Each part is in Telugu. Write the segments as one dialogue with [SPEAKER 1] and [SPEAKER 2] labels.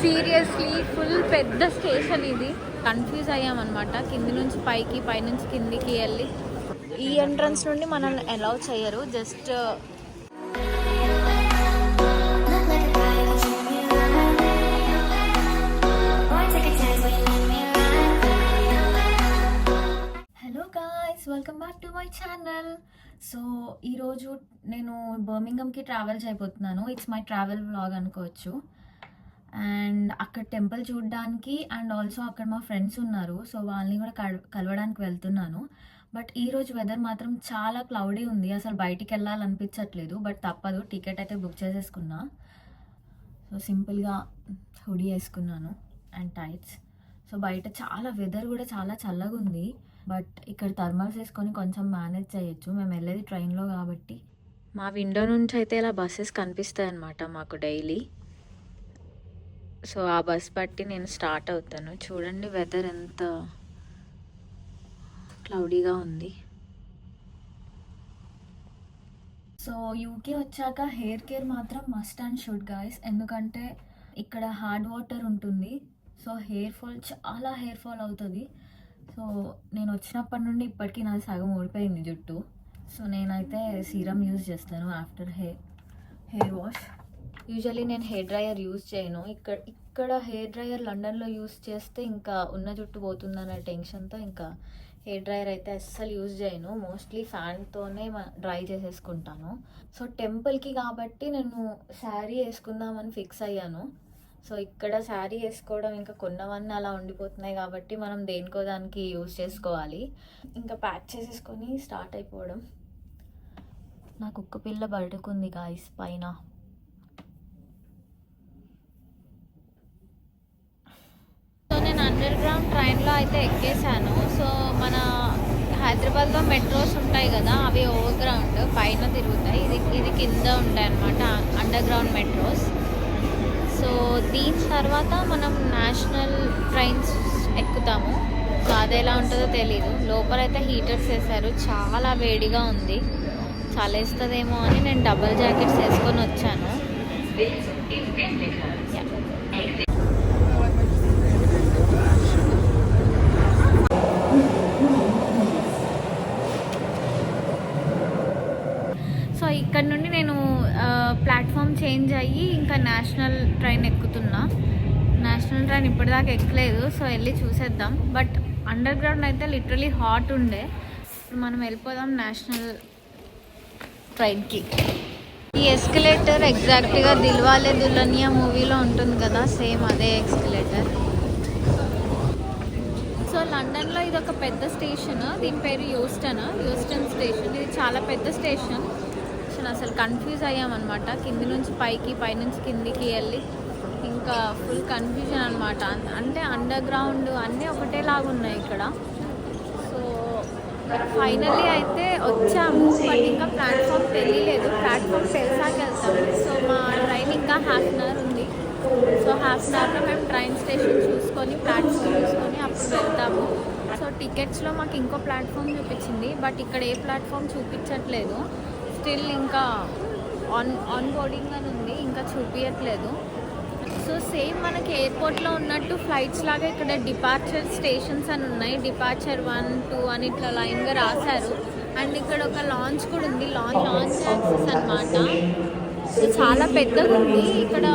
[SPEAKER 1] సీరియస్లీ ఫుల్ పెద్ద స్టేషన్ ఇది. కన్ఫ్యూజ్ అయ్యామన్నమాట, కింది నుంచి పైకి, పైనుంచి కిందికి వెళ్ళి. ఈ ఎంట్రన్స్ నుండి మనల్ని అలౌ చేయరు, just hello guys, welcome back to my channel. So ఈరోజు నేను బర్మింగమ్కి ట్రావెల్ చేయబోతున్నాను. ఇట్స్ మై ట్రావెల్ వ్లాగ్ అనుకోవచ్చు. అండ్ అక్కడ టెంపుల్ చూడడానికి అండ్ ఆల్సో అక్కడ మా ఫ్రెండ్స్ ఉన్నారు, సో వాళ్ళని కూడా కలవడానికి వెళ్తున్నాను. బట్ ఈరోజు వెదర్ మాత్రం చాలా క్లౌడీ ఉంది, అసలు బయటికి వెళ్ళాలనిపించట్లేదు. బట్ తప్పదు, టికెట్ అయితే బుక్ చేసేసుకున్నా. సో సింపుల్గా హుడీ వేసుకున్నాను అండ్ టైట్స్. సో బయట చాలా వెదర్ కూడా చాలా చల్లగా ఉంది, బట్ ఇక్కడ థర్మల్స్ వేసుకొని కొంచెం మేనేజ్ చేయొచ్చు. మేము వెళ్ళేది ట్రైన్లో కాబట్టి. మా విండో నుంచి అయితే ఇలా బస్సెస్ కనిపిస్తాయి అన్నమాట మాకు డైలీ. సో ఆ బస్ బట్టి నేను స్టార్ట్ అవుతాను. చూడండి వెదర్ ఎంత క్లౌడీగా ఉంది. సో యూకే వచ్చాక హెయిర్ కేర్ మాత్రం మస్ట్ అండ్ షుడ్ గాయ్స్, ఎందుకంటే ఇక్కడ హార్డ్ వాటర్ ఉంటుంది. సో చాలా హెయిర్ ఫాల్ అవుతుంది. సో నేను వచ్చినప్పటి నుండి ఇప్పటికీ నాది సగం ఊడిపోయింది జుట్టు. సో నేనైతే సీరం యూజ్ చేస్తాను ఆఫ్టర్ హెయిర్ వాష్. యూజువల్లీ నేను హెయిర్ డ్రయర్ యూజ్ చేయను. ఇక్కడ హెయిర్ డ్రయర్ లండన్లో యూజ్ చేస్తే ఇంకా ఉన్న జుట్టు పోతుందన్న టెన్షన్తో ఇంకా హెయిర్ డ్రయర్ అయితే అస్సలు యూజ్ చేయను. మోస్ట్లీ ఫ్యాన్తోనే డ్రై చేసేసుకుంటాను. సో టెంపుల్కి కాబట్టి నేను శారీ వేసుకుందామని ఫిక్స్ అయ్యాను. సో ఇక్కడ శారీ వేసుకోవడం ఇంకా కొన్నవన్నీ అలా ఉండిపోతున్నాయి కాబట్టి మనం దేనికో దానికి యూజ్ చేసుకోవాలి. ఇంకా ప్యాక్ చేసేసుకొని స్టార్ట్ అయిపోవడం. నా కుక్క పిల్ల పడుకుంది గాయ్స్ పైన. సో నేను అండర్ గ్రౌండ్ ట్రైన్లో అయితే ఎక్కేసాను. సో మన హైదరాబాద్లో మెట్రోస్ ఉంటాయి కదా, అవి ఓవర్ గ్రౌండ్ పైన తిరుగుతాయి. ఇది కింద ఉంటాయి అన్నమాట అండర్ గ్రౌండ్ మెట్రోస్. సో దీని తర్వాత మనం నేషనల్ ట్రైన్స్ ఎక్కుతాము. సో అది ఎలా ఉంటుందో తెలీదు. లోపలైతే హీటర్స్ వేసారు, చాలా వేడిగా ఉంది. చలేస్తుందేమో అని నేను డబల్ జాకెట్స్ వేసుకొని వచ్చాను. సో ఇక్కడ నుండి నేను ప్లాట్ఫామ్ చేంజ్ అయ్యి ఇంకా నేషనల్ ట్రైన్ ఎక్కుతున్నా. నేషనల్ ట్రైన్ ఇప్పటిదాకా ఎక్కలేదు, సో వెళ్ళి చూసేద్దాం. బట్ అండర్ గ్రౌండ్ అయితే లిటరలీ హాట్ ఉండే. ఇప్పుడు మనం వెళ్ళిపోదాం నేషనల్ ట్రైన్కి. ఈ ఎస్కలేటర్ ఎగ్జాక్ట్గా దిల్వాలే దుల్హనియా మూవీలో ఉంటుంది కదా, సేమ్ అదే ఎస్కలేటర్. సో లండన్లో ఇది ఒక పెద్ద స్టేషన్, దీని పేరు యూస్టన్ స్టేషన్. ఇది చాలా పెద్ద స్టేషన్. అసలు కన్ఫ్యూజ్ అయ్యామన్నమాట, కింది నుంచి పైకి, పైనుంచి కిందికి వెళ్ళి ఇంకా ఫుల్ కన్ఫ్యూజన్ అనమాట. అంటే అండర్ గ్రౌండ్ అన్నీ ఒకటేలాగా ఉన్నాయి ఇక్కడ. సో ఫైనల్లీ అయితే వచ్చాము, బట్ ఇంకా ప్లాట్ఫామ్ తెలియలేదు. ప్లాట్ఫామ్ తెలిసాక వెళ్తాము. సో మా ట్రైన్ ఇంకా హాఫ్ అన్ అవర్ ఉంది. సో హాఫ్ అన్ అవర్లో మేము ట్రైన్ స్టేషన్ చూసుకొని ప్లాట్ఫామ్ చూసుకొని అప్పుడు వెళ్తాము. సో టికెట్స్లో మాకు ఇంకో ప్లాట్ఫామ్ చూపించింది, బట్ ఇక్కడ ఏ ప్లాట్ఫామ్ చూపించట్లేదు. స్టిల్ ఇంకా ఆన్ బోర్డింగ్ అని ఉంది, ఇంకా చూపించట్లేదు. సో సేమ్ మనకి ఎయిర్పోర్ట్లో ఉన్నట్టు ఫ్లైట్స్ లాగా ఇక్కడ డిపార్చర్ స్టేషన్స్ అని ఉన్నాయి. డిపార్చర్ 1, 2 అని ఇట్లా లైన్గా రాశారు. అండ్ ఇక్కడ ఒక లాంచ్ కూడా ఉంది, లాంచ్ యాక్సెస్ అనమాట. సో చాలా పెద్దగా ఉంది. ఇక్కడ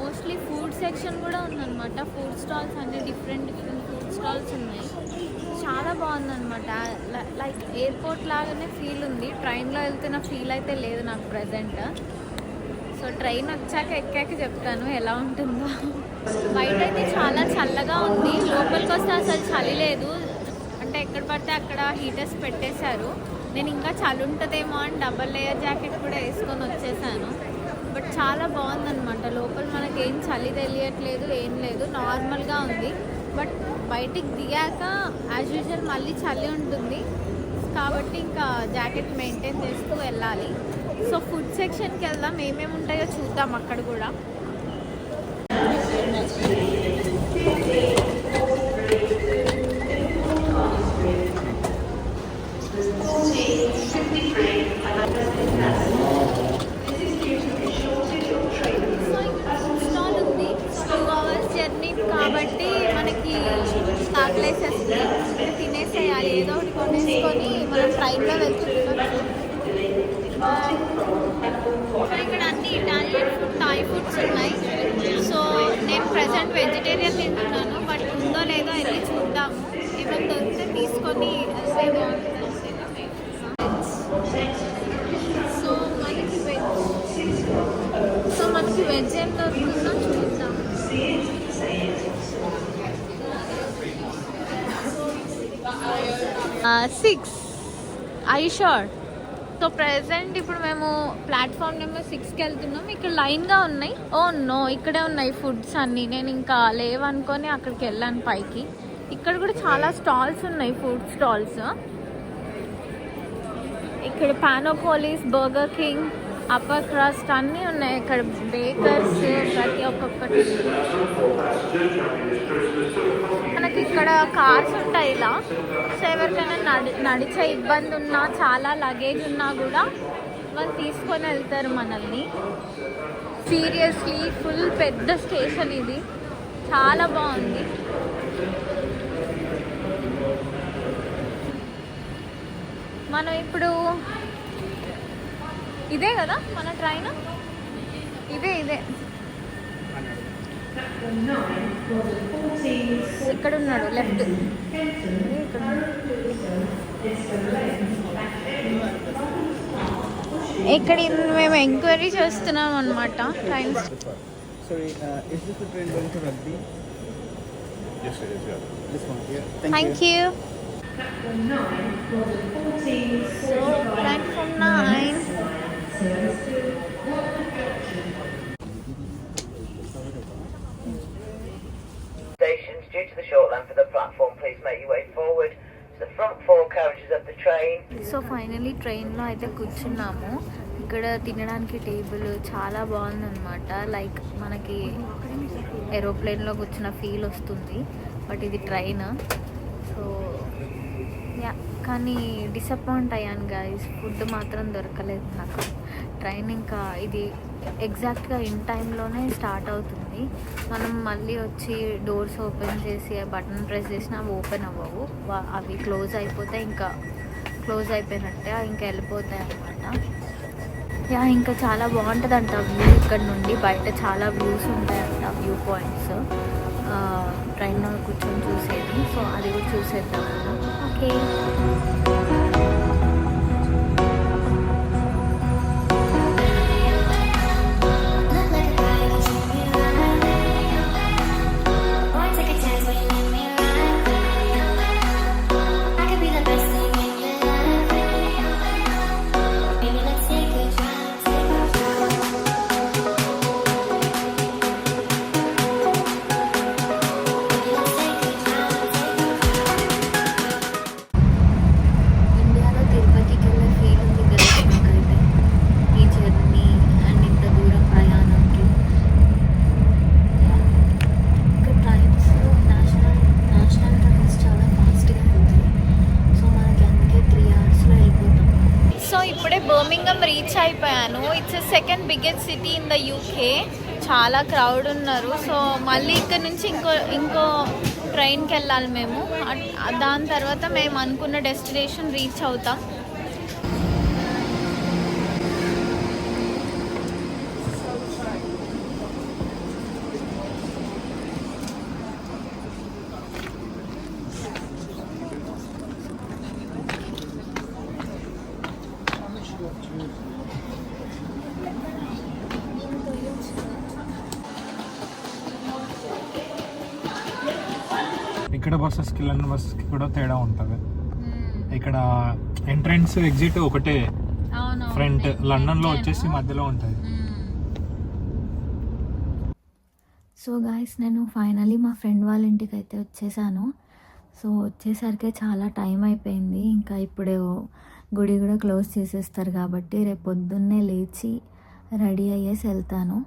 [SPEAKER 1] మోస్ట్లీ ఫుడ్ సెక్షన్ కూడా ఉందన్నమాట. ఫుడ్ స్టాల్స్ అన్ని డిఫరెంట్ ఫుడ్ స్టాల్స్ ఉన్నాయి. చాలా బాగుందన్నమాట. లైక్ ఎయిర్పోర్ట్ లాగానే ఫీల్ ఉంది. ట్రైన్లో వెళ్తున్న ఫీల్ అయితే లేదు నాకు ప్రజెంట్. సో ట్రైన్ వచ్చాక ఎక్కాక చెప్తాను ఎలా ఉంటుందో. బయట అయితే చాలా చల్లగా ఉంది, లోపలికి వస్తే అసలు చలి లేదు. అంటే ఎక్కడ పడితే అక్కడ హీటర్స్ పెట్టేశారు. నేను ఇంకా చలి ఉంటుందేమో అని డబల్ లేయర్ జాకెట్ కూడా వేసుకొని వచ్చేసాను. బట్ చాలా బాగుందన్నమాట. లోపల మనకేం చలి తెలియట్లేదు, ఏం లేదు, నార్మల్గా ఉంది. బట్ బయటికి దిగాక యాజ్ యూజువల్ మళ్ళీ చలి ఉంటుంది కాబట్టి ఇంకా జాకెట్ మెయింటైన్ చేస్తూ వెళ్ళాలి. సో ఫుడ్ సెక్షన్కి వెళ్దాం, ఏమేమి ఉంటాయో చూద్దాం అక్కడ కూడా. సో ఇక్కడ ఫుడ్ స్టాల్ ఉంది. కాబట్టి మనకి ఆకలేసేస్తుంది, తినేసేయాలి, ఏదో ఒకటి కొనేసుకొని మనం ట్రైన్లో వెళ్తున్నాం. ఇక్కడ అన్ని ఇటాలియన్ ఫుడ్, థాయ్ ఫుడ్స్ ఉన్నాయి. సో నేను ప్రజెంట్ వెజిటేరియన్ తింటున్నాను, బట్ ఉందో లేదో వెళ్ళి చూద్దాము. ఏమైనా దొరికితే తీసుకొని వెళ్తే బాగుంటుంది. సో మనకి వెజ్ ఏం దొరుకుతుందో చూద్దాం. 6 ఐ షూర్. సో ప్రెసెంట్ ఇప్పుడు మేము ప్లాట్ఫామ్ నెంబర్ 6కి వెళ్తున్నాం. ఇక్కడ లైన్గా ఉన్నాయి. ఓ నో, ఇక్కడే ఉన్నాయి ఫుడ్స్ అన్నీ. నేను ఇంకా లేవనుకొని అక్కడికి వెళ్ళాను పైకి. ఇక్కడ కూడా చాలా స్టాల్స్ ఉన్నాయి, ఫుడ్ స్టాల్స్. ఇక్కడ పానోపోలిస్, బర్గర్ కింగ్, అప్పర్ క్రస్ట్ అన్నీ ఉన్నాయి. ఇక్కడ బేకర్స్ ప్రతి ఒక్కొక్కటి. మనకి ఇక్కడ కార్స్ ఉంటాయి ఇలా. సో ఎవరికైనా నడిచే ఇబ్బంది ఉన్నా, చాలా లగేజ్ ఉన్నా కూడా వాళ్ళు తీసుకొని వెళ్తారు మనల్ని. సీరియస్లీ ఫుల్ పెద్ద స్టేషన్ ఇది, చాలా బాగుంది. మనం ఇప్పుడు ఇదే కదా మన ట్రైన్, ఇదే ఇక్కడ ఉన్నాడు లెఫ్ట్. ఇక్కడ మేము ఎంక్వైరీ చేస్తున్నాం అనమాట train. Thank you. So platform 9.
[SPEAKER 2] Stations due to the short line for the platform, please make your way forward to the front 4 carriages of the train.
[SPEAKER 1] So finally ట్రైన్లో అయితే కూర్చున్నాము. ఇక్కడ తినడానికి టేబుల్ చాలా బాగుందన్నమాట. లైక్ మనకి ఏరోప్లేన్లో కూర్చున్న ఫీల్ వస్తుంది, బట్ ఇది ట్రైన్. సో కానీ డిసప్పాయింట్ అయ్యాను గైస్, ఫుడ్ మాత్రం దొరకలేదు నాకు. ట్రైన్ ఇంకా ఇది ఎగ్జాక్ట్గా ఇన్ టైంలోనే స్టార్ట్ అవుతుంది. మనం మళ్ళీ వచ్చి డోర్స్ ఓపెన్ చేసి బటన్ ప్రెస్ చేసినా అవి ఓపెన్ అవ్వవు, అవి క్లోజ్ అయిపోతే ఇంకా క్లోజ్ అయిపోయినట్టే, ఇంకా వెళ్ళిపోతాయి అన్నమాట. ఇంకా చాలా బాగుంటుంది అంట వ్యూ. ఇక్కడ నుండి బయట చాలా వ్యూస్ ఉంటాయంట, వ్యూ పాయింట్స్ ట్రైన్లో కూర్చొని చూసేది. సో అది కూడా చూసేద్దాం. ఓకే. బర్మింగమ్ రీచ్ అయిపోయాను. It's second biggest city in the UK. చాలా క్రౌడ్ ఉన్నారు. సో మళ్ళీ ఇక్కడ నుంచి ఇంకో ట్రైన్కి వెళ్ళాలి మేము. దాని తర్వాత మేము అనుకున్న డెస్టినేషన్ రీచ్ అవుతాం.
[SPEAKER 3] ఇక్కడ బస్సెస్కి లండన్ బస్సెస్కి కూడా తేడా ఉంటుంది. ఇక్కడ ఎంట్రన్స్ ఎగ్జిట్ ఒకటే, ఫ్రంట్. లండన్లో వచ్చేసి మధ్యలో ఉంటుంది.
[SPEAKER 1] సో గాయస్, నేను ఫైనలీ మా ఫ్రెండ్ వాళ్ళ ఇంటికి అయితే వచ్చేసాను. సో వచ్చేసరికి చాలా టైం అయిపోయింది. ఇంకా ఇప్పుడు గుడి కూడా క్లోజ్ చేసేస్తారు కాబట్టి రేపు పొద్దున్నే లేచి రెడీ అయ్యేసి వెళ్తాను.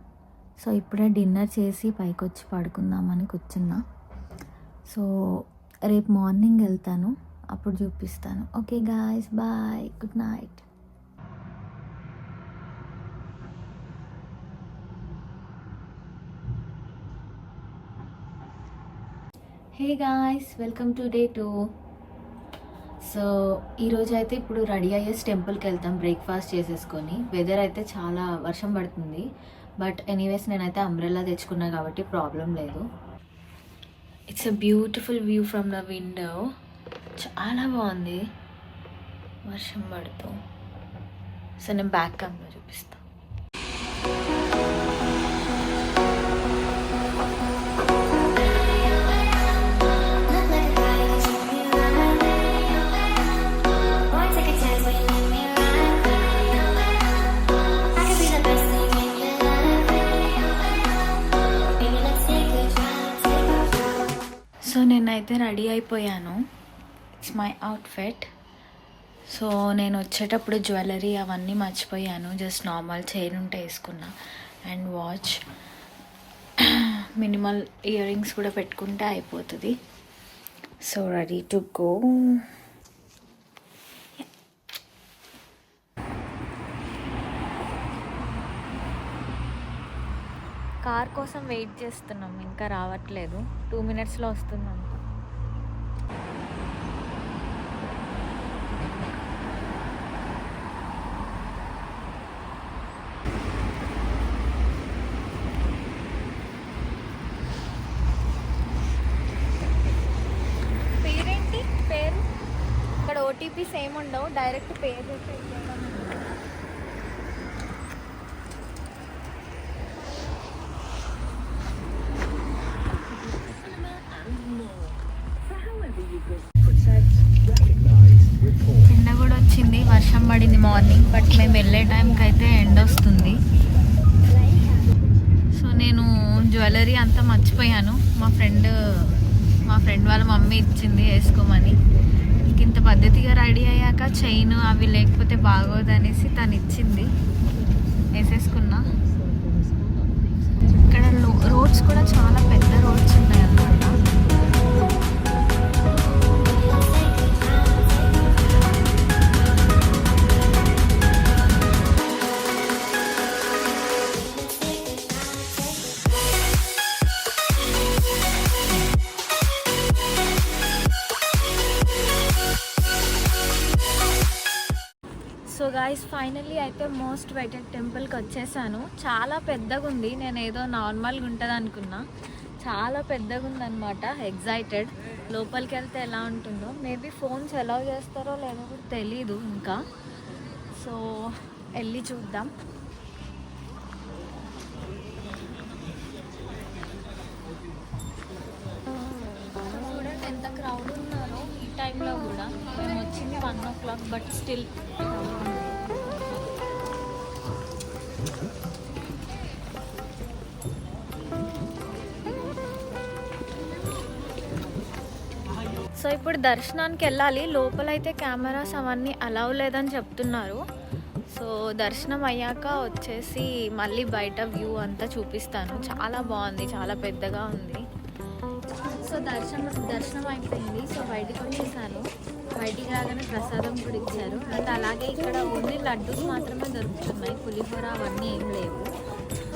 [SPEAKER 1] సో ఇప్పుడే డిన్నర్ చేసి పైకి వచ్చి పడుకుందామని కూర్చున్నా. సో రేపు మార్నింగ్ వెళ్తాను, అప్పుడు చూపిస్తాను. Okay guys, bye, good night. Hey guys, welcome to day 2. So ఈరోజు అయితే ఇప్పుడు రెడీ అయ్యేసి టెంపుల్కి వెళ్తాం బ్రేక్ఫాస్ట్ చేసేసుకొని. వెదర్ అయితే చాలా వర్షం పడుతుంది, బట్ ఎనీవేస్ నేనైతే అంబ్రెల్లా తెచ్చుకున్నా కాబట్టి ప్రాబ్లం లేదు. It's a beautiful view from the window. చాలా బాగుంది వర్షం పడుతూ. సో నేను బ్యాక్ కెమెరా చూపిస్తాను. సో నేనైతే రెడీ అయిపోయాను. It's my outfit. సో నేను వచ్చేటప్పుడు జ్యువెలరీ అవన్నీ మర్చిపోయాను. జస్ట్ నార్మల్ చైన్ ఉంటే వేసుకున్నా and watch, minimal ear rings కూడా పెట్టుకుంటే అయిపోతుంది. So ready to go. Car కోసం వెయిట్ చేస్తున్నాం, ఇంకా రావట్లేదు. 2 minutesలో వస్తుందంట. పేరేంటి? పేరు ఇక్కడ ఓటీపీస్ ఏమి ఉండవు, డైరెక్ట్ పేరు చెప్పేసి. ఎండ కూడా వచ్చింది, వర్షం పడింది మార్నింగ్, బట్ మేము వెళ్ళే టైంకి అయితే ఎండ వస్తుంది. సో నేను జ్యువెలరీ అంతా మర్చిపోయాను. మా ఫ్రెండ్ వాళ్ళ మమ్మీ ఇచ్చింది వేసుకోమని. ఇంత పద్ధతిగా రెడీ అయ్యాక చైన్ అవి లేకపోతే బాగోదనేసి తను ఇచ్చింది, వేసేసుకున్నా. ఇక్కడ రోడ్స్ కూడా చాలా పెద్ద రోడ్స్ ఉన్నాయి అన్నమాట. సో గాయస్, ఫైనల్లీ అయితే మోస్ట్ వెయిటెడ్ టెంపుల్కి వచ్చేసాను. చాలా పెద్దగా ఉంది. నేను ఏదో నార్మల్గా ఉంటుంది అనుకున్నా, చాలా పెద్దగా ఉందన్నమాట. ఎగ్జైటెడ్. లోపలికి వెళ్తే ఎలా ఉంటుందో. మేబీ ఫోన్స్ అలౌ చేస్తారో లేదో కూడా తెలీదు ఇంకా. సో వెళ్ళి చూద్దాం. చూడండి ఎంత క్రౌడ్ ఉన్నారో ఈ టైంలో కూడా. మేము వచ్చింది 1 o'clock, బట్ స్టిల్ సో ఇప్పుడు దర్శనానికి వెళ్ళాలి. లోపలైతే కెమెరాస్ అవన్నీ అలౌ లేదని చెప్తున్నారు. సో దర్శనం అయ్యాక వచ్చేసి మళ్ళీ బయట వ్యూ అంతా చూపిస్తాను. చాలా బాగుంది, చాలా పెద్దగా ఉంది. సో దర్శనం అయిపోయింది. సో బయటకు వచ్చేసాను. బయటికి రాగానే ప్రసాదం కూడా ఇచ్చారు. అండ్ అలాగే ఇక్కడ ఓన్లీ లడ్డూస్ మాత్రమే దొరుకుతున్నాయి, పులిహోర అవన్నీ ఏం లేవు.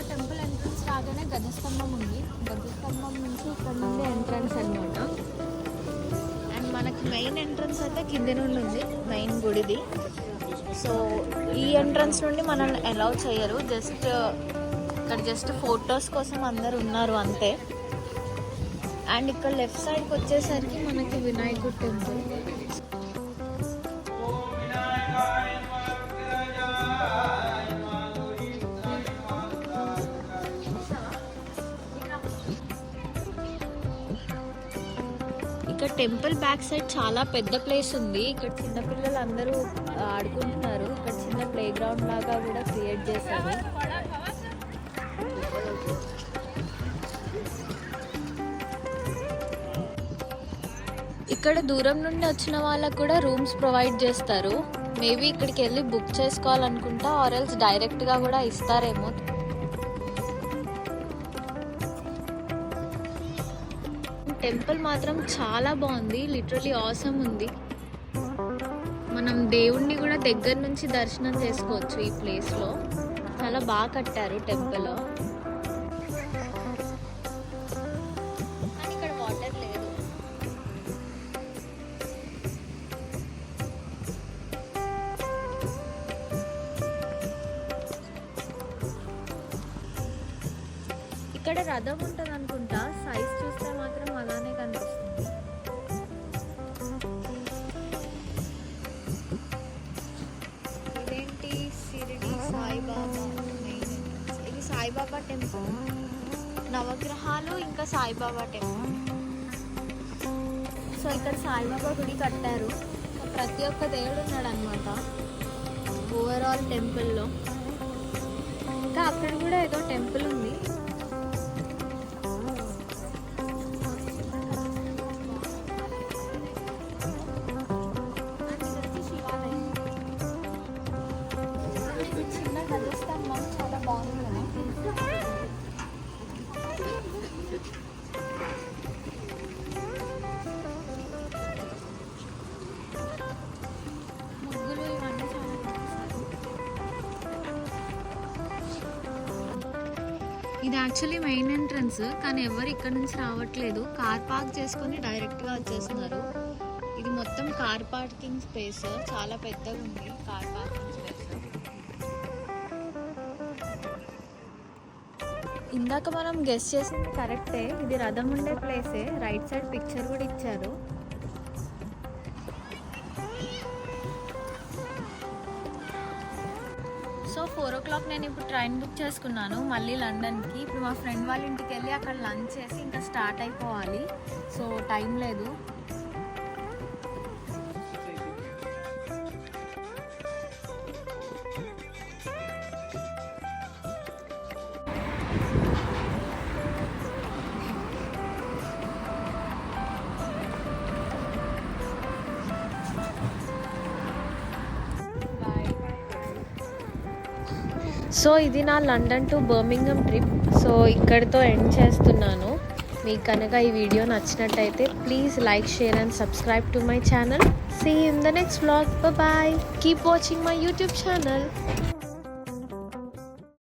[SPEAKER 1] టెంపుల్ ఎంట్రన్స్ రాగానే గజస్తంభం ఉంది. గజస్తంభం నుంచి ఇక్కడ నుండి ఎంట్రన్స్ అన్నమాట. అండ్ మనకి మెయిన్ ఎంట్రన్స్ అయితే కింది నుండి ఉంది, మెయిన్ గుడిది. సో ఈ ఎంట్రన్స్ నుండి మనల్ని అలౌ చేయరు. జస్ట్ ఫొటోస్ కోసం అందరు ఉన్నారు అంతే. అండ్ ఇక్కడ లెఫ్ట్ సైడ్కి వచ్చేసరికి మనకి వినాయకుడు టెంపుల్. ఇక్కడ టెంపుల్ బ్యాక్ సైడ్ చాలా పెద్ద ప్లేస్ ఉంది. ఇక్కడ చిన్నపిల్లలు అందరూ ఆడుకుంటున్నారు. ఇక్కడ చిన్న ప్లే గ్రౌండ్ లాగా కూడా క్రియేట్ చేశారు. ఇక్కడ దూరం నుండి వచ్చిన వాళ్ళకు కూడా రూమ్స్ ప్రొవైడ్ చేస్తారు. మేబీ ఇక్కడికి వెళ్ళి బుక్ చేసుకోవాలనుకుంటా, ఆర్ ఎల్స్ డైరెక్ట్గా కూడా ఇస్తారేమో. టెంపుల్ మాత్రం చాలా బాగుంది, లిటరలీ ఆసమ్ ఉంది. మనం దేవుణ్ణి కూడా దగ్గర నుంచి దర్శనం చేసుకోవచ్చు ఈ ప్లేస్లో. చాలా బాగా కట్టారు టెంపుల్. కానీ ఇక్కడ వాటర్ లేదు. ఇక్కడ రథం ఉంటుంది అనుకుంటా, సైజ్ చూస్తే మాత్రం అలానే కనిపిస్తుంది. ఇదేంటి షిరిడి సాయిబాబా మెయిన్ ఎంట్రన్స్. ఇది సాయిబాబా టెంపుల్, నవగ్రహాలు ఇంకా సాయిబాబా టెంపుల్. సో ఇక్కడ సాయిబాబా గుడి కట్టారు, ప్రతి ఒక్క దేవుడు ఉన్నాడు అనమాట ఓవరాల్ టెంపుల్లో. ఇంకా అక్కడ కూడా ఏదో టెంపుల్ ఉంది. చిన్న గజస్తంభం చాలా బాగుంది కదా. ముగ్గులు ఇవన్నీ చాలా బాగుంది. ఇది యాక్చువల్లీ మెయిన్ ఎంట్రన్స్, కానీ ఎవరు ఇక్కడ నుంచి రావట్లేదు. కార్ పార్క్ చేసుకొని డైరెక్ట్గా వచ్చేస్తున్నారు. ఇది మొత్తం కార్ పార్కింగ్ స్పేస్, చాలా పెద్దగా ఉంది కార్ పార్కింగ్ స్పేస్. ఇందాక మనం గెస్ చేసింది కరెక్టే, ఇది రథం ఉండే ప్లేసే. రైట్ సైడ్ పిక్చర్ కూడా ఇచ్చారు. సో 4 o'clock నేను ఇప్పుడు ట్రైన్ బుక్ చేసుకున్నాను మళ్ళీ లండన్కి. ఇప్పుడు మా ఫ్రెండ్ వాళ్ళ ఇంటికి వెళ్ళి అక్కడ లంచ్ చేసి ఇంకా స్టార్ట్ అయిపోవాలి. సో టైం లేదు. సో ఇది నా London to Birmingham trip. So ఇక్కడితో ఎండ్ చేస్తున్నాను. మీకు కనుక ఈ వీడియో నచ్చినట్టయితే please like, share and subscribe to my channel. See you in the next vlog. Bye. Keep watching my YouTube channel.